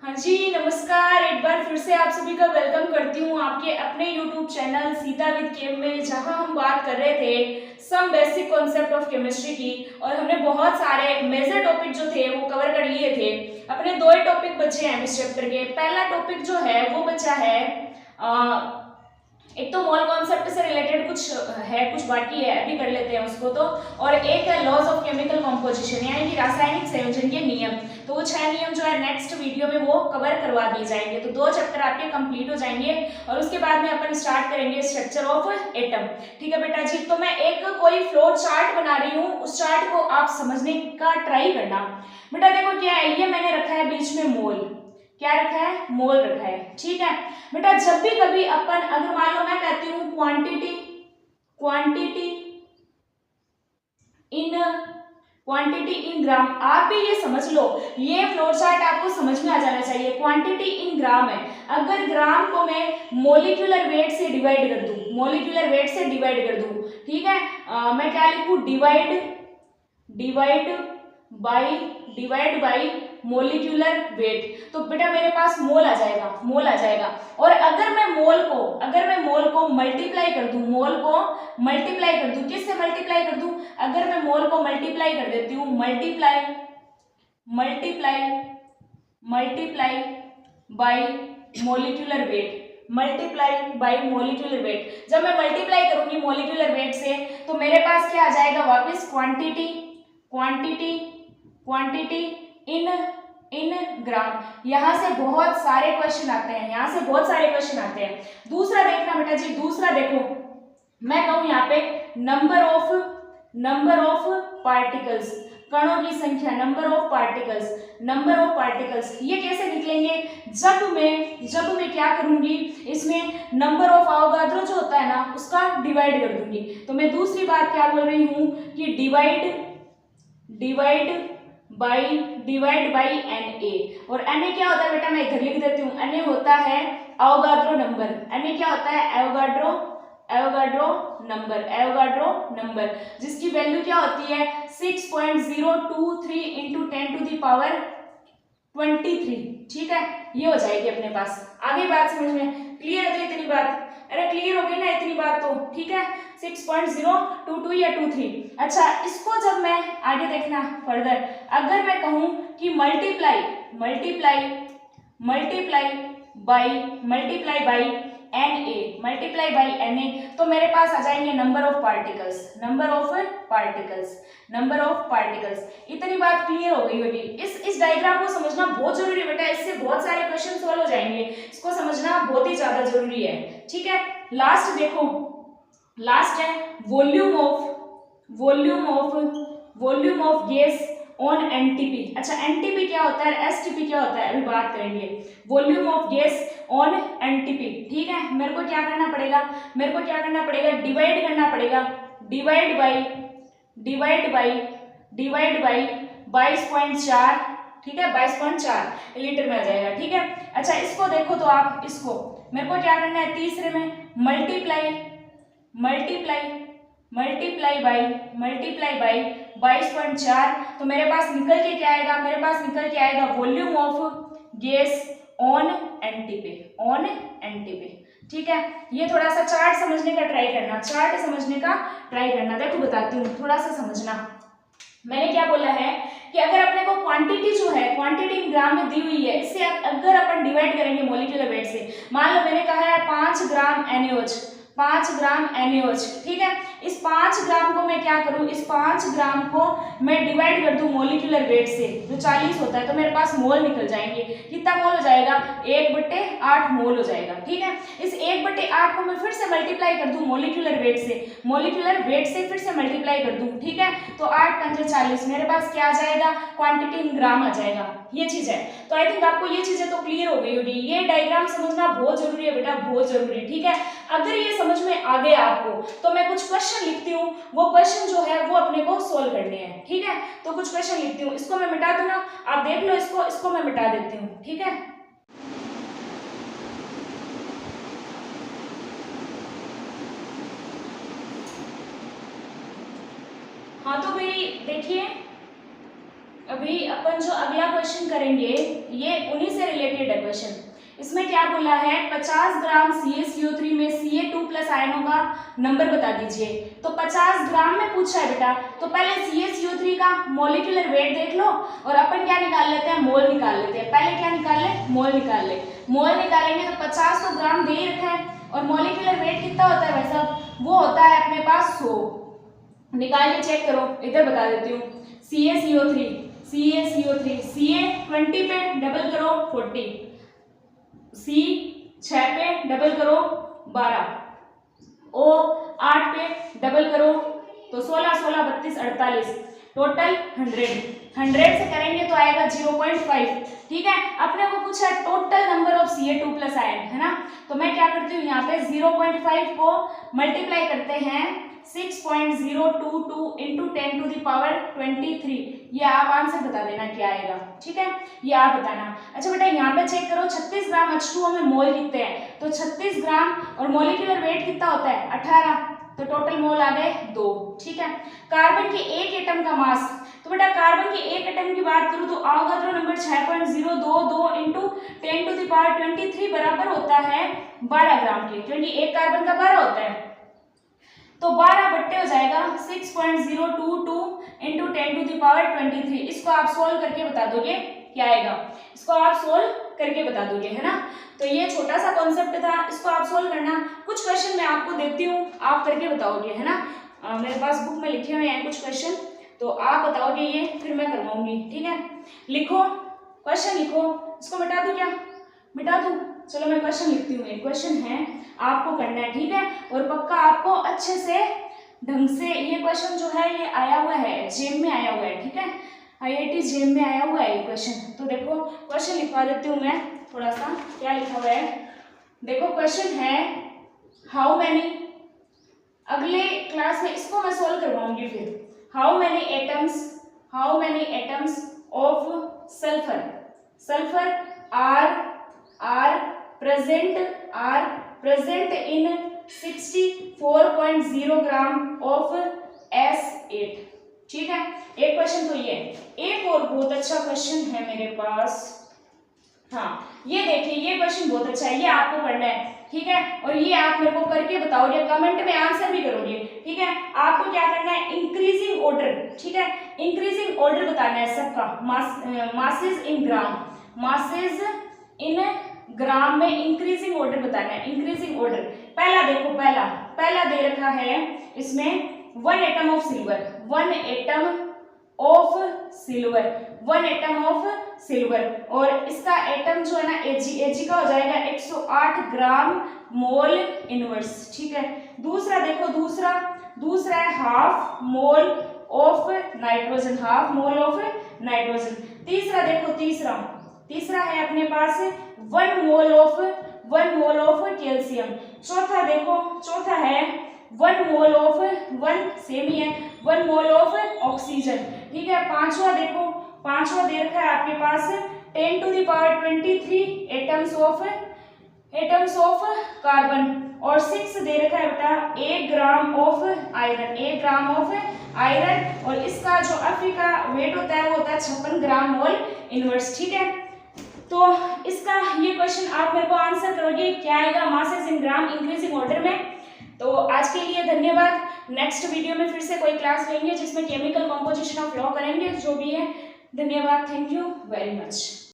हाँ जी, नमस्कार। एक बार फिर से आप सभी का वेलकम करती हूँ आपके अपने YouTube channel Sita with chem में, जहाँ हम बात कर रहे थे some basic concept of chemistry की। और हमने बहुत सारे मेजर टॉपिक जो थे वो कवर कर लिए थे। अपने दो ही टॉपिक बचे हैं इस चैप्टर के। पहला टॉपिक जो है वो बचा है एक तो मोल कॉन्सेप्ट से रिलेटेड कुछ बाकी है, अभी कर लेते हैं उसको तो। और एक है लॉज ऑफ केमिकल कॉम्पोजिशन, यानी कि रासायनिक संयोजन के नियम। तो वो 6 नियम जो है नेक्स्ट वीडियो में वो कवर करवा दिए जाएंगे। तो 2 चैप्टर आपके कंप्लीट हो जाएंगे और उसके बाद में अपन स्टार्ट करेंगे स्ट्रक्चर ऑफ एटम। ठीक है बेटा जी। तो मैं एक कोई फ्लो चार्ट बना रही हूँ, उस चार्ट को आप समझने का ट्राई करना। बेटा देखो क्या है, ये मैंने रखा है बीच में मोल। क्या रखा है? मोल रखा है। ठीक है बेटा, जब भी कभी अपन, अगर मान लो मैं कहती हूँ क्वांटिटी इन ग्राम, आप भी ये समझ लो, ये फ्लो चार्ट आपको समझ में आ जाना चाहिए। क्वांटिटी इन ग्राम है। अगर ग्राम को मैं मोलिकुलर वेट से डिवाइड कर दूं, ठीक है, मैं क्या लिखूं? Divide by molecular weight. तो बेटा मेरे पास मोल आ जाएगा। और अगर मैं मोल को मल्टीप्लाई कर दूं, किससे मल्टीप्लाई कर दूं? अगर मैं मोल को मल्टीप्लाई कर देती हूँ, मल्टीप्लाई बाई मोलिकुलर वेट, जब मैं मल्टीप्लाई करूंगी मोलिकुलर वेट से, तो मेरे पास क्या आ जाएगा? वापस क्वांटिटी इन ग्राम। यहाँ से बहुत सारे क्वेश्चन आते हैं। दूसरा देखना बेटा जी, दूसरा देखो, मैं कहूं यहाँ पे नंबर ऑफ पार्टिकल्स, कणों की संख्या, नंबर ऑफ पार्टिकल्स, ये कैसे निकलेंगे? जब मैं क्या करूंगी, इसमें नंबर ऑफ अवोगाद्रो जो होता है ना, उसका डिवाइड कर दूंगी। तो मैं दूसरी बात क्या बोल रही हूं कि डिवाइड बाई Na। और Na क्या होता है बेटा? मैं इधर लिख देती हूँ। Na होता है अवोगाद्रो नंबर। Na क्या होता है? एवोगाड्रो नंबर, जिसकी वैल्यू क्या होती है? 6.023 इंटू 10 टू द पावर 23। ठीक है, ये हो जाएगी अपने पास। आगे बात समझ में क्लियर है? तो इतनी बात, अरे क्लियर हो गई ना इतनी बात तो? ठीक है, 6.022 या 23। अच्छा, इसको जब मैं आगे देखना फर्दर, अगर मैं कहूं कि मल्टीप्लाई बाई Na, तो मेरे पास आ जाएंगे नंबर ऑफ पार्टिकल्स। इतनी बात क्लियर हो गई होगी। इस डायग्राम को समझना बहुत जरूरी है बेटा, इससे बहुत सारे क्वेश्चन सॉल्व हो जाएंगे। इसको समझना बहुत ही ज्यादा जरूरी है। ठीक है, लास्ट देखो, लास्ट है volume of gas on NTP. अच्छा, एनटीपी क्या होता है, एसटीपी क्या होता है, अभी बात करेंगे। Volume of gas on NTP. ठीक है, मेरे को क्या करना पड़ेगा? डिवाइड करना पड़ेगा। Divide by 22.4। ठीक है, 22.4 लीटर में आ जाएगा। ठीक है, अच्छा इसको देखो, तो आप इसको, मेरे को क्या करना है? तीसरे में मल्टीप्लाई बाई 22.4। तो मेरे पास निकल के क्या आएगा? Volume of gas on NTP. ठीक है, ये थोड़ा सा चार्ट समझने का ट्राई करना। देखो बताती हूँ, थोड़ा सा समझना। मैंने क्या बोला है कि अगर अपने को क्वांटिटी जो है, क्वांटिटी इन ग्राम में दी हुई है, इससे अगर अपन डिवाइड करेंगे मोलिकुलर वेट से, मान लो मैंने कहा है 5 ग्राम NaOH। ठीक है, इस 5 ग्राम को मैं क्या करूं? इस 5 ग्राम को मैं डिवाइड कर दूं मोलिकुलर वेट से, जो 40 होता है, तो मेरे पास मोल निकल जाएंगे। कितना मोल हो जाएगा? 1/8 मोल हो जाएगा। ठीक है, इस 1/8 को मैं फिर से मल्टीप्लाई कर दूं मोलिकुलर वेट से फिर से मल्टीप्लाई कर दूं। ठीक है, तो 8 पंजे 40, मेरे पास क्या आ जाएगा? क्वांटिटी इन ग्राम आ जाएगा। ये चीज है। तो आई थिंक आपको ये चीजें तो क्लियर हो गई होगी। ये डायग्राम समझना बहुत जरूरी है बेटा, बहुत जरूरी। ठीक है, अगर ये समझ में आ गया आपको, तो मैं कुछ क्वेश्चन लिखती हूँ, वो क्वेश्चन जो है वो अपने को सोल्व करने हैं। ठीक है, तो कुछ क्वेश्चन लिखती हूँ, इसको मैं मिटा दूं ना, आप देख लो, इसको मैं मिटा देती हूँ। ठीक है, हाँ तो भाई देखिए, अभी अपन जो अगला क्वेश्चन करेंगे ये उन्हीं से रिलेटेड रिलेटेड है क्वेश्चन। इसमें क्या बोला है, 50 ग्राम CaCO3 में Ca2+ आयनों का नंबर बता दीजिए। तो 50 ग्राम में पूछा है बेटा, तो पहले CaCO3 का मॉलिक्यूलर वेट देख लो और अपन क्या निकाल लेते हैं, मोल निकाल लेते हैं। पहले क्या निकाल ले, मोल निकाल ले। मोल निकालेंगे तो 50 तो ग्राम दे ही रखा है और मॉलिक्यूलर वेट कितना होता है भाई साहब, वो होता है अपने पास 100। निकाल के चेक करो, इधर बता देती हूँ। CaCO3 Ca 20 पे डबल करो 40, C 6 पे डबल करो 12, O 8 पे डबल करो तो 16 16 32 48, टोटल 100 से करेंगे तो आएगा 0.5। ठीक है, अपने को पूछा total number of Ca2+ ion, है ना। तो मैं क्या करती हूँ, यहाँ पे 0.5 को मल्टीप्लाई करते हैं 6.022 इंटू 10⁻23। ये आप आंसर बता देना क्या आएगा। ठीक है, ये आप बताना। अच्छा बेटा यहाँ पे चेक करो, 36 ग्राम H2O में मोल कितने हैं, तो 36 ग्राम और मॉलिक्यूलर वेट कितना होता है 18, तो टोटल मोल आ गए 2। ठीक है, कार्बन के एक एटम का मास, तो बेटा कार्बन के एक एटम की बात करूं तो आवागाद्रो नंबर 6.022 इंटू 10⁻23 बराबर होता है 12 ग्राम के, क्योंकि एक कार्बन का 12 होता है, तो 12 बट्टे हो जाएगा 6.022 इंटू 10⁻23। इसको आप सोल्व करके बता दोगे क्या आएगा, इसको आप सोल्व करके बता दोगे, है ना। तो ये छोटा सा कॉन्सेप्ट था, इसको आप सोल्व करना। कुछ क्वेश्चन मैं आपको देती हूँ, आप करके बताओगे, है ना। मेरे पास बुक में लिखे हुए हैं कुछ क्वेश्चन, तो आप बताओगे ये, फिर मैं करवाऊंगी। ठीक है, लिखो क्वेश्चन, लिखो। इसको मिटा दूं क्या, मिटा दूं? चलो मैं क्वेश्चन लिखती हूँ। एक क्वेश्चन है, आपको करना है, ठीक है, और पक्का आपको अच्छे से ढंग से ये क्वेश्चन जो है ये आया हुआ है, जेम में आया हुआ है। ठीक है, IIT जेम में आया हुआ है ये क्वेश्चन। तो देखो क्वेश्चन लिखवा देती हूँ मैं थोड़ा सा, क्या लिखा हुआ है देखो। क्वेश्चन है हाउ मैनी, अगले क्लास में इसको मैं सोल्व करवाऊंगी फिर। How many atoms of sulphur are present in 64.0 gram of S8। ठीक है, एक क्वेश्चन तो ये। एक और बहुत अच्छा क्वेश्चन है मेरे पास, हाँ ये देखिए, ये क्वेश्चन बहुत अच्छा है, ये आपको करना है। ठीक है, और ये आप मेरे को करके बताओगे, कमेंट में आंसर भी करोगे। ठीक है, आपको क्या करना है, इंक्रीजिंग ऑर्डर। ठीक है, इंक्रीजिंग ऑर्डर बताना है सबका, मासेस इन ग्राम में इंक्रीजिंग ऑर्डर बताना है। इंक्रीजिंग ऑर्डर, पहला देखो, पहला दे रखा है इसमें 1 एटम ऑफ सिल्वर, और इसका एटम जो है ना Ag का हो जाएगा 108 ग्राम मोल इनवर्स। ठीक है, दूसरा देखो, दूसरा है हाफ मोल ऑफ नाइट्रोजन। तीसरा देखो, तीसरा है अपने पास 1 मोल ऑफ कैल्शियम। चौथा है 1 मोल ऑफ ऑक्सीजन। ठीक है, पांचवा दे रखा है आपके पास 10⁻23 एटम्स ऑफ कार्बन, और 6 दे रखा है बेटा 1 ग्राम ऑफ आयरन, और इसका जो Fe का वेट होता है वो होता है 56 ग्राम मोल इनवर्स। ठीक है, तो इसका ये क्वेश्चन आप मेरे को आंसर करोगे क्या आएगा, मासेस इन ग्राम इंक्रीजिंग ऑर्डर में। तो आज के लिए धन्यवाद। नेक्स्ट वीडियो में फिर से कोई क्लास लेंगे जिसमें केमिकल कॉम्पोजिशन ऑफ लॉ करेंगे, जो भी है। धन्यवाद, थैंक यू वेरी मच।